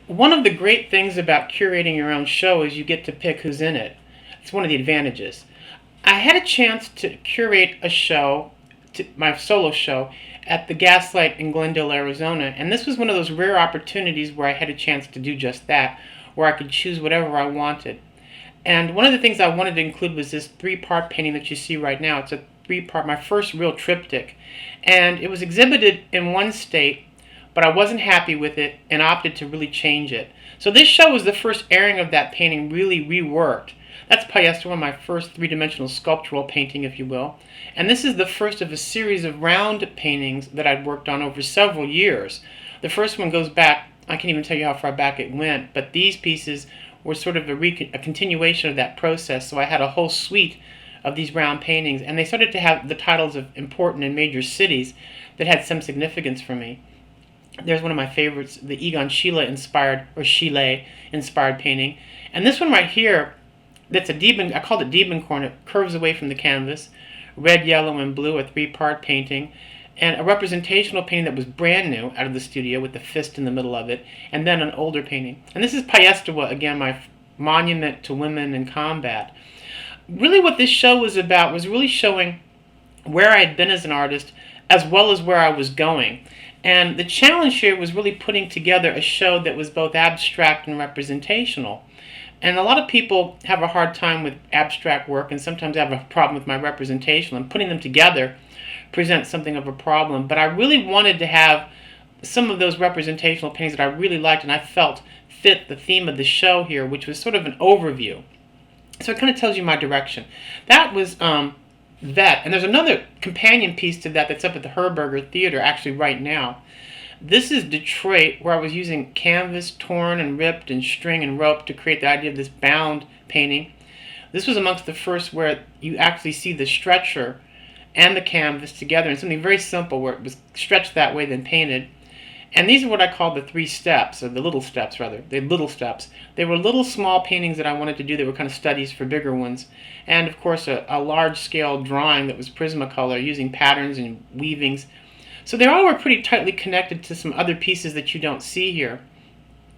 One of the great things about curating your own show is you get to pick who's in it. It's one of the advantages. I had a chance to curate a show, my solo show, at the Gaslight in Glendale, Arizona, and this was one of those rare opportunities where I had a chance to do just that, where I could choose whatever I wanted. And one of the things I wanted to include was this three-part painting that you see right now. It's a three-part, my first real triptych. And it was exhibited in one state, but I wasn't happy with it and opted to really change it. So this show was the first airing of that painting really reworked. That's Paestua, my first three-dimensional sculptural painting, if you will. And this is the first of a series of round paintings that I'd worked on over several years. The first one goes back, I can't even tell you how far back it went, but these pieces were sort of a continuation of that process. So I had a whole suite of these round paintings, and they started to have the titles of important and major cities that had some significance for me. There's one of my favorites, the Egon Schiele inspired painting. And this one right here, that's a Diebenkorn, I called it Diebenkorn. It curves away from the canvas. Red, yellow, and blue, a three-part painting. And a representational painting that was brand new out of the studio with the fist in the middle of it. And then an older painting. And this is Paestua, again, my monument to women in combat. Really what this show was about was really showing where I had been as an artist as well as where I was going. And the challenge here was really putting together a show that was both abstract and representational. And a lot of people have a hard time with abstract work and sometimes have a problem with my representation. And putting them together presents something of a problem. But I really wanted to have some of those representational paintings that I really liked and I felt fit the theme of the show here, which was sort of an overview. So it kind of tells you my direction. That was that. And there's another companion piece to that that's up at the Herberger Theater actually right now. This is Detroit, where I was using canvas torn and ripped and string and rope to create the idea of this bound painting. This was amongst the first where you actually see the stretcher and the canvas together in something very simple where it was stretched that way then painted. And these are what I call the three steps, or the little steps rather. The little steps. They were little small paintings that I wanted to do. They were kind of studies for bigger ones. And of course a large-scale drawing that was Prismacolor using patterns and weavings. So they all were pretty tightly connected to some other pieces that you don't see here.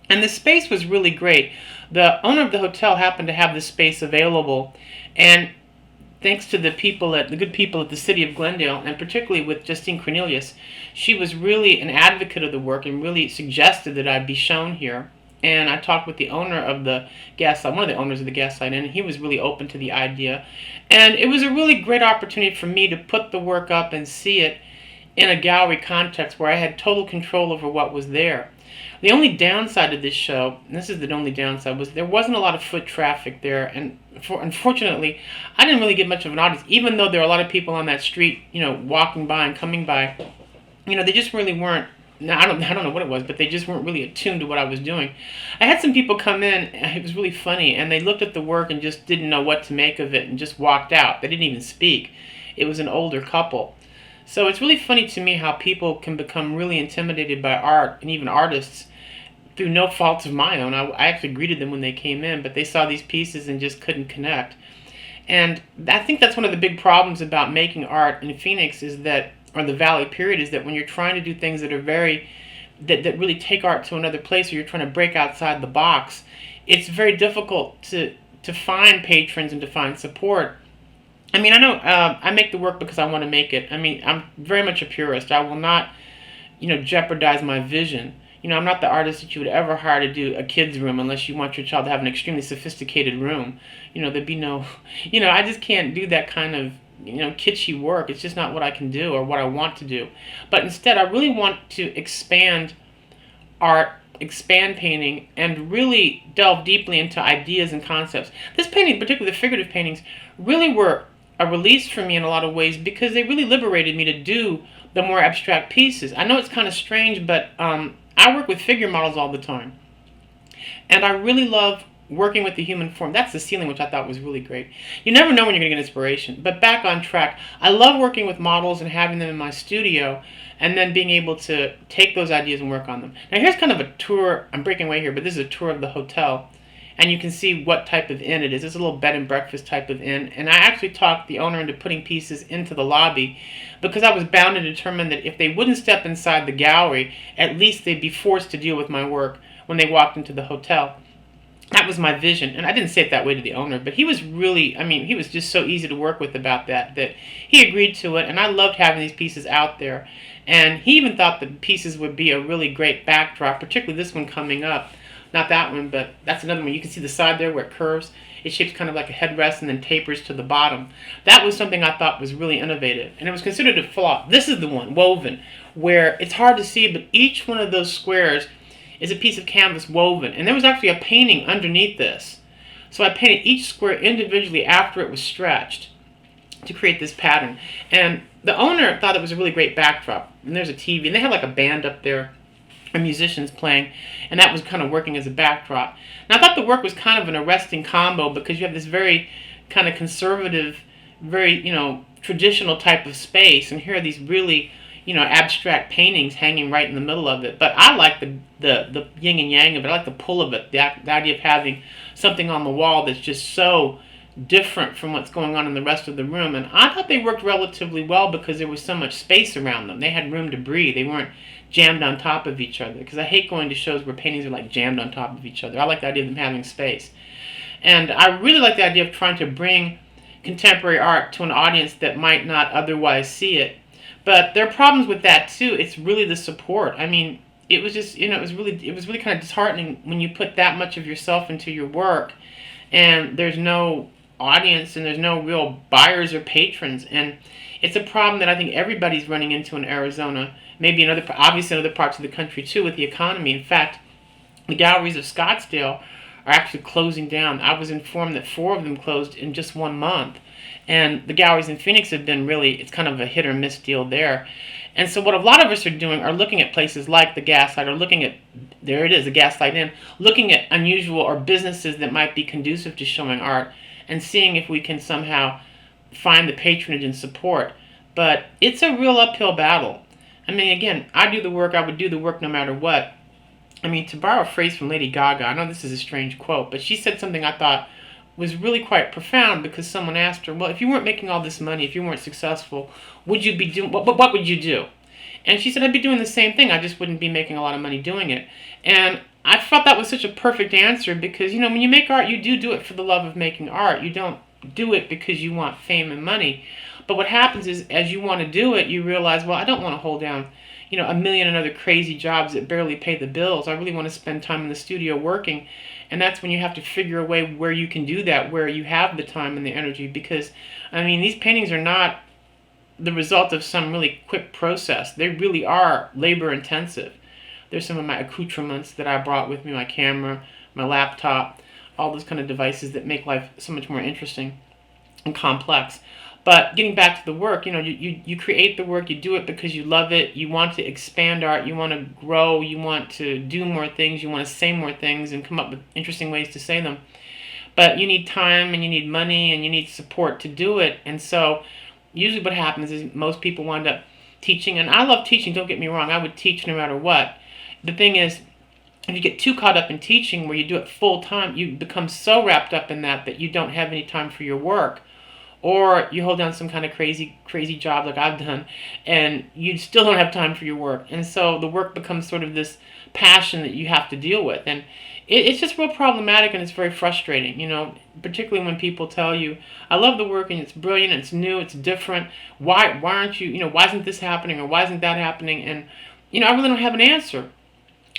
And the space was really great. The owner of the hotel happened to have this space available, and thanks to the good people at the city of Glendale, and particularly with Justine Cornelius, she was really an advocate of the work and really suggested that I be shown here. And I talked with the owner of the Gaslight, one of the owners of the Gaslight Inn, and he was really open to the idea. And it was a really great opportunity for me to put the work up and see it in a gallery context where I had total control over what was there. The only downside of this show, and this is the only downside, was there wasn't a lot of foot traffic there, and unfortunately, I didn't really get much of an audience, even though there were a lot of people on that street, walking by and coming by. They just really weren't. I don't know what it was, but they just weren't really attuned to what I was doing. I had some people come in, and it was really funny, and they looked at the work and just didn't know what to make of it and just walked out. They didn't even speak. It was an older couple. So it's really funny to me how people can become really intimidated by art and even artists through no faults of my own. I actually greeted them when they came in, but they saw these pieces and just couldn't connect. And I think that's one of the big problems about making art in Phoenix or the Valley period, is that when you're trying to do things that are that really take art to another place, or you're trying to break outside the box, it's very difficult to find patrons and to find support. I mean, I know I make the work because I want to make it. I mean, I'm very much a purist. I will not, jeopardize my vision. I'm not the artist that you would ever hire to do a kid's room unless you want your child to have an extremely sophisticated room. There'd be no, I just can't do that kind of, kitschy work. It's just not what I can do or what I want to do. But instead, I really want to expand art, expand painting, and really delve deeply into ideas and concepts. This painting, particularly the figurative paintings, really were a release for me in a lot of ways because they really liberated me to do the more abstract pieces. I know it's kind of strange, but I work with figure models all the time. And I really love working with the human form. That's the ceiling, which I thought was really great. You never know when you're going to get inspiration. But back on track, I love working with models and having them in my studio and then being able to take those ideas and work on them. Now here's kind of a tour. I'm breaking away here, but this is a tour of the hotel. And you can see what type of inn it is. It's a little bed and breakfast type of inn. And I actually talked the owner into putting pieces into the lobby because I was bound and determined that if they wouldn't step inside the gallery, at least they'd be forced to deal with my work when they walked into the hotel. That was my vision, and I didn't say it that way to the owner, but he was really, I mean, he was just so easy to work with about that he agreed to it, and I loved having these pieces out there. And he even thought the pieces would be a really great backdrop, particularly this one coming up. Not that one, but that's another one. You can see the side there where it curves. It shapes kind of like a headrest and then tapers to the bottom. That was something I thought was really innovative, and it was considered a flaw. This is the one, woven, where it's hard to see, but each one of those squares is a piece of canvas woven. And there was actually a painting underneath this. So I painted each square individually after it was stretched to create this pattern. And the owner thought it was a really great backdrop. And there's a TV, and they had like a band up there, and musicians playing, and that was kind of working as a backdrop. And I thought the work was kind of an arresting combo, because you have this very kind of conservative, very, traditional type of space, and here are these really, abstract paintings hanging right in the middle of it. But I like the yin and yang of it. I like the pull of it, the idea of having something on the wall that's just so different from what's going on in the rest of the room. And I thought they worked relatively well because there was so much space around them. They had room to breathe. They weren't jammed on top of each other, because I hate going to shows where paintings are like jammed on top of each other. I like the idea of them having space. And I really like the idea of trying to bring contemporary art to an audience that might not otherwise see it. But there are problems with that too. It's really the support. I mean, it was just, it was really kind of disheartening when you put that much of yourself into your work and there's no audience and there's no real buyers or patrons. And it's a problem that I think everybody's running into in Arizona, maybe obviously in other parts of the country too, with the economy. In fact, the galleries of Scottsdale are actually closing down. I was informed that 4 of them closed in just 1 month. And the galleries in Phoenix have been really, it's kind of a hit or miss deal there. And so what a lot of us are doing are looking at places like the Gaslight, or looking at, there it is, the Gaslight Inn, looking at unusual or businesses that might be conducive to showing art and seeing if we can somehow find the patronage and support. But it's a real uphill battle. I mean, again, I do the work, I would do the work no matter what. I mean, to borrow a phrase from Lady Gaga, I know this is a strange quote, but she said something I thought was really quite profound, because someone asked her, well, if you weren't making all this money, if you weren't successful, would you be doing, what would you do? And she said, I'd be doing the same thing, I just wouldn't be making a lot of money doing it. And I thought that was such a perfect answer, because, when you make art, you do it for the love of making art. You don't do it because you want fame and money. But what happens is, as you want to do it, you realize, well, I don't want to hold down, a million and other crazy jobs that barely pay the bills. I really want to spend time in the studio working. And that's when you have to figure a way where you can do that, where you have the time and the energy. Because, these paintings are not the result of some really quick process. They really are labor intensive. There's some of my accoutrements that I brought with me, my camera, my laptop, all those kind of devices that make life so much more interesting and complex. But getting back to the work, you create the work, you do it because you love it, you want to expand art, you want to grow, you want to do more things, you want to say more things and come up with interesting ways to say them. But you need time and you need money and you need support to do it. And so usually what happens is most people wind up teaching, and I love teaching, don't get me wrong, I would teach no matter what. The thing is, if you get too caught up in teaching where you do it full time, you become so wrapped up in that you don't have any time for your work. Or you hold down some kind of crazy job like I've done, and you still don't have time for your work. And so the work becomes sort of this passion that you have to deal with. And it's just real problematic, and it's very frustrating, particularly when people tell you, I love the work and it's brilliant, it's new, it's different. Why aren't you, why isn't this happening or why isn't that happening? And, I really don't have an answer.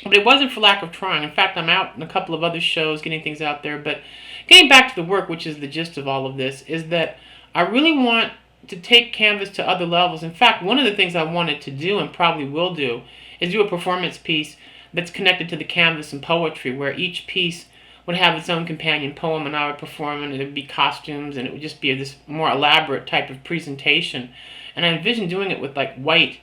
But it wasn't for lack of trying. In fact, I'm out in a couple of other shows getting things out there. But getting back to the work, which is the gist of all of this, is that I really want to take canvas to other levels. In fact, one of the things I wanted to do, and probably will do, is do a performance piece that's connected to the canvas and poetry, where each piece would have its own companion poem, and I would perform, and it would be costumes, and it would just be this more elaborate type of presentation. And I envisioned doing it with like white,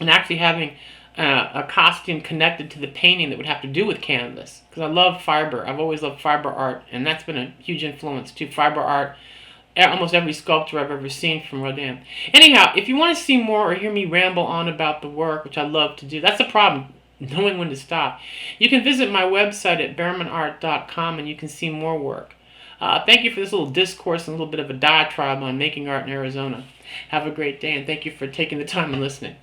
and actually having a costume connected to the painting that would have to do with canvas. Because I love fiber. I've always loved fiber art, and that's been a huge influence too. Fiber art, almost every sculptor I've ever seen from Rodin. Anyhow, if you want to see more or hear me ramble on about the work, which I love to do, that's the problem, knowing when to stop. You can visit my website at behrmannart.com and you can see more work. Thank you for this little discourse and a little bit of a diatribe on making art in Arizona. Have a great day, and thank you for taking the time and listening.